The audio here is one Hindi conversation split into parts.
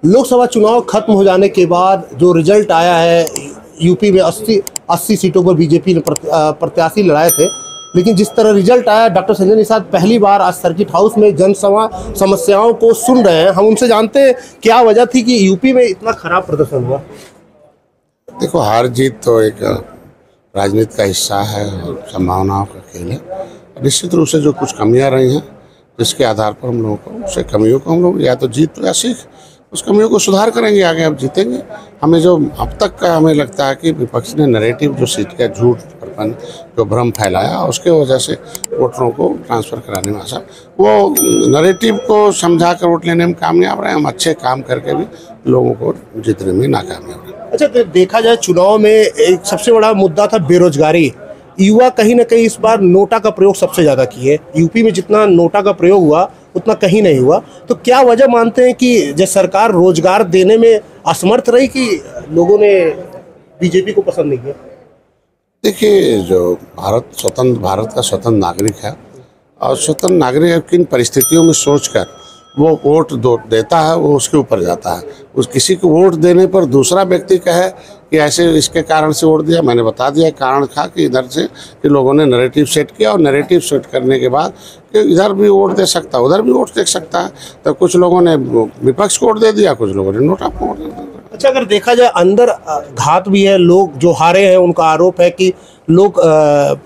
लोकसभा चुनाव खत्म हो जाने के बाद जो रिजल्ट आया है, यूपी में 80 सीटों पर बीजेपी ने प्रत्याशी लड़ाए थे, लेकिन जिस तरह रिजल्ट आया, डॉक्टर संजय निषाद पहली बार आज सर्किट हाउस में समस्याओं को सुन रहे हैं। हम उनसे जानते हैं क्या वजह थी कि यूपी में इतना खराब प्रदर्शन हुआ। देखो, हार जीत तो एक राजनीति का हिस्सा है और संभावनाओं का खेल है। निश्चित रूप से जो कुछ कमियां रही हैं, जिसके आधार पर हम लोगों को उसे कमियों को हम लोग या तो जीत या सीख, उस कमियों को सुधार करेंगे, आगे अब जीतेंगे। हमें जो अब तक का हमें लगता है कि विपक्ष ने नैरेटिव जो सीट का झूठ जो भ्रम फैलाया, उसके वजह से वोटरों को ट्रांसफ़र कराने में आशा, वो नैरेटिव को समझा कर वोट लेने में कामयाब रहे। हम अच्छे काम करके भी लोगों को जीतने में नाकामयाब रहे। अच्छा, तो देखा जाए चुनाव में एक सबसे बड़ा मुद्दा था बेरोजगारी। युवा कहीं ना कहीं इस बार नोटा का प्रयोग सबसे ज़्यादा किए। यूपी में जितना नोटा का प्रयोग हुआ उतना कहीं नहीं हुआ। तो क्या वजह मानते हैं कि जब सरकार रोजगार देने में असमर्थ रही कि लोगों ने बीजेपी को पसंद नहीं किया? देखिए, जो भारत का स्वतंत्र नागरिक है, और स्वतंत्र नागरिक किन परिस्थितियों में सोचकर वो वोट देता है, वो उसके ऊपर जाता है। उस किसी को वोट देने पर दूसरा व्यक्ति कहे कि ऐसे इसके कारण से वोट दिया, मैंने बता दिया कारण था कि इधर से कि लोगों ने नैरेटिव सेट किया, और नैरेटिव सेट करने के बाद कि इधर भी वोट दे सकता है, उधर भी वोट दे सकता है। तो कुछ लोगों ने विपक्ष को वोट दे दिया, कुछ लोगों ने नोटा को वोट दे दिया। अच्छा, अगर देखा जाए अंदर घात भी है। लोग जो हारे हैं उनका आरोप है कि लोग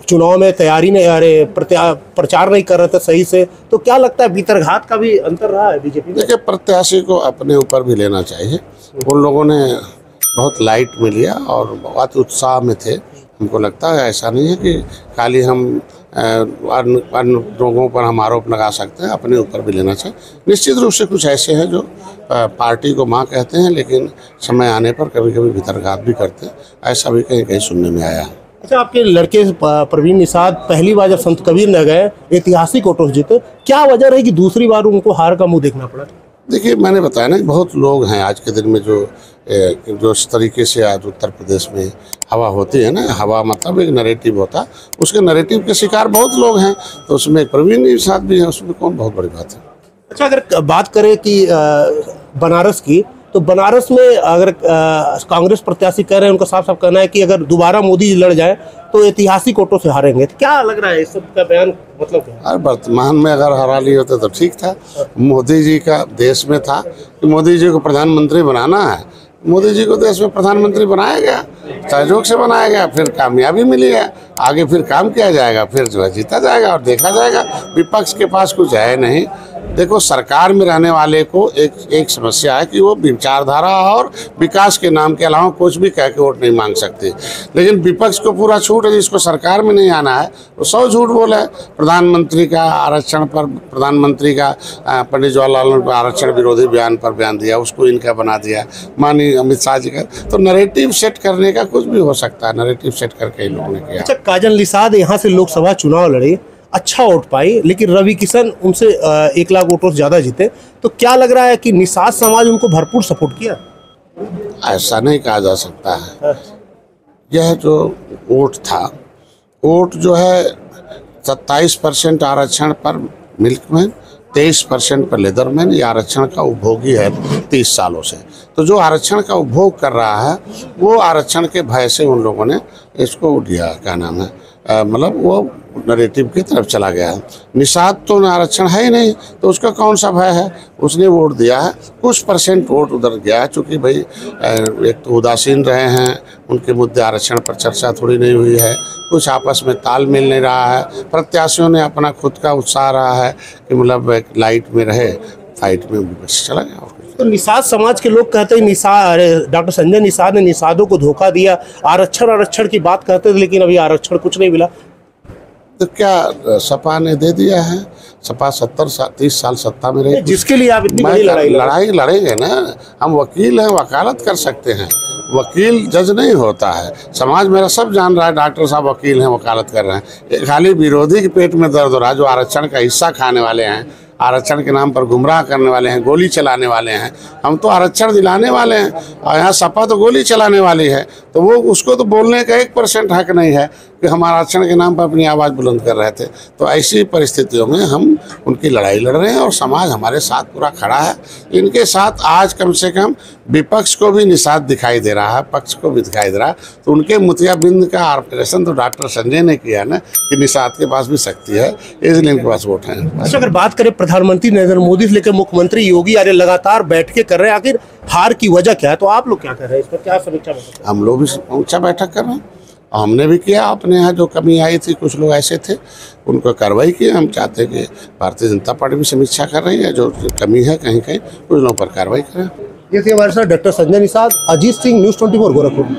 चुनाव में प्रचार नहीं कर रहे थे सही से। तो क्या लगता है भीतर घात का भी अंतर रहा है बीजेपी में? देखिए, प्रत्याशी को अपने ऊपर भी लेना चाहिए। उन लोगों ने बहुत लाइट में लिया और बहुत उत्साह में थे। हमको लगता है ऐसा नहीं है कि खाली हम अन्य लोगों पर हम आरोप लगा सकते हैं, अपने ऊपर भी लेना चाहिए। निश्चित रूप से कुछ ऐसे हैं जो पार्टी को माँ कहते हैं, लेकिन समय आने पर कभी कभी भीतरघात भी करते हैं। ऐसा भी कहीं कहीं सुनने में आया है। अच्छा, आपके लड़के प्रवीण निषाद पहली बार जब संत कबीर नगर गए, ऐतिहासिक वोटों जीते, क्या वजह रही कि दूसरी बार उनको हार का मुंह देखना पड़ा? देखिए, मैंने बताया ना कि बहुत लोग हैं आज के दिन में जो इस तरीके से आज उत्तर प्रदेश में हवा होती है ना, हवा मतलब एक नैरेटिव होता, उसके नैरेटिव के शिकार बहुत लोग हैं। तो उसमें प्रवीण निषाद भी है, उसमें कौन बहुत बड़ी बात है। अच्छा, अगर बात करें कि बनारस की, तो बनारस में अगर कांग्रेस प्रत्याशी कह रहे हैं, उनका साफ साफ कहना है कि अगर दोबारा मोदी लड़ जाए तो ऐतिहासिक वोटों से हारेंगे। तो क्या लग रहा है इस सब का बयान मतलब क्या है? वर्तमान में अगर हरा लिए होते तो ठीक था। मोदी जी का देश में था कि मोदी जी को प्रधानमंत्री बनाना है, मोदी जी को देश में प्रधानमंत्री बनाया गया, सहयोग से बनाया गया, फिर कामयाबी मिली है, आगे फिर काम किया जाएगा, फिर जो है जीता जाएगा और देखा जाएगा। विपक्ष के पास कुछ है नहीं। देखो, सरकार में रहने वाले को एक समस्या है कि वो विचारधारा और विकास के नाम के अलावा कुछ भी कह के वोट नहीं मांग सकते, लेकिन विपक्ष को पूरा छूट है। जिसको सरकार में नहीं आना है वो 100 झूठ बोले। प्रधानमंत्री का आरक्षण पर, प्रधानमंत्री का पंडित जवाहरलाल नेहरू आरक्षण विरोधी बयान पर बयान दिया, उसको इनका बना दिया माननीय अमित शाह जी का। तो नैरेटिव सेट करने का कुछ भी हो सकता है, नैरेटिव सेट करके इन लोगों ने किया। अच्छा, काजल निषाद यहाँ से लोकसभा चुनाव लड़ी, अच्छा वोट पाई, लेकिन रवि किशन उनसे 1 लाख वोटों से ज़्यादा जीते। तो क्या लग रहा है कि निषाद समाज उनको भरपूर सपोर्ट किया? ऐसा नहीं कहा जा सकता है। यह जो वोट था, वोट जो है 27% आरक्षण पर मिल्कमैन, 23% पर लेदरमैन। ये आरक्षण का उपभोगी है 30 सालों से। तो जो आरक्षण का उपभोग कर रहा है, वो आरक्षण के भय से उन लोगों ने इसको दिया, क्या नाम है, मतलब वो नैरेटिव की तरफ चला गया है। निषाद तो आरक्षण है ही नहीं, तो उसका कौन सा भय है? उसने वोट दिया है, कुछ % वोट उधर गया है, चूँकि भाई एक तो उदासीन रहे हैं, उनके मुद्दे आरक्षण पर चर्चा थोड़ी नहीं हुई है, कुछ आपस में तालमेल नहीं रहा है। प्रत्याशियों ने अपना खुद का उत्साह रहा है कि मतलब एक लाइट में रहे, फाइट में विपक्ष चला गया। तो निषाद समाज के लोग कहते हैं डॉक्टर संजय निषाद ने निषादों को धोखा दिया, आरक्षण की बात करते थे, लेकिन अभी आरक्षण कुछ नहीं मिला। तो क्या सपा ने दे दिया है? सपा 30 साल सत्ता में रही, जिसके लिए आप इतनी बड़ी लड़ाई लड़ेंगे ना। हम वकील हैं, वकालत कर सकते हैं, वकील जज नहीं होता है। समाज मेरा सब जान रहा है, डॉक्टर साहब वकील हैं, वकालत कर रहे हैं। खाली विरोधी के पेट में दर्द हो रहा है, जो आरक्षण का हिस्सा खाने वाले हैं, आरक्षण के नाम पर गुमराह करने वाले हैं, गोली चलाने वाले हैं। हम तो आरक्षण दिलाने वाले हैं, और यहाँ सपा तो गोली चलाने वाली है। तो तो वो उसको तो बोलने का 1% हक नहीं है कि हम आरक्षण के नाम पर अपनी आवाज़ बुलंद कर रहे थे। तो ऐसी परिस्थितियों में हम उनकी लड़ाई लड़ रहे हैं और समाज हमारे साथ पूरा खड़ा है। इनके साथ आज कम से कम विपक्ष को भी निषाद दिखाई दे रहा है, पक्ष को भी दिखाई दे रहा है। तो उनके मोतियाबिंद का ऑपरेशन तो डॉक्टर संजय ने किया ना कि निषाद के पास भी शक्ति है, इसलिए इनके पास वोट है। अच्छा, अगर बात करें प्रधानमंत्री नरेंद्र मोदी से लेकर मुख्यमंत्री योगी आदित्यनाथ लगातार बैठकें कर रहे हैं, आखिर हार की वजह क्या है? तो आप लोग क्या कर रहे हैं, इस पर क्या समीक्षा? हम लोग भी ऊंचा बैठक कर रहे हैं, हमने भी किया। अपने यहाँ जो कमी आई थी, कुछ लोग ऐसे थे, उनको कार्रवाई की। हम चाहते हैं कि भारतीय जनता पार्टी भी समीक्षा कर रही है, जो कमी है कहीं कहीं कुछ लोगों पर कार्रवाई करें। ये थे हमारे साथ डॉक्टर संजय निषाद। अजीत सिंह, न्यूज़ 24 गोरखपुर।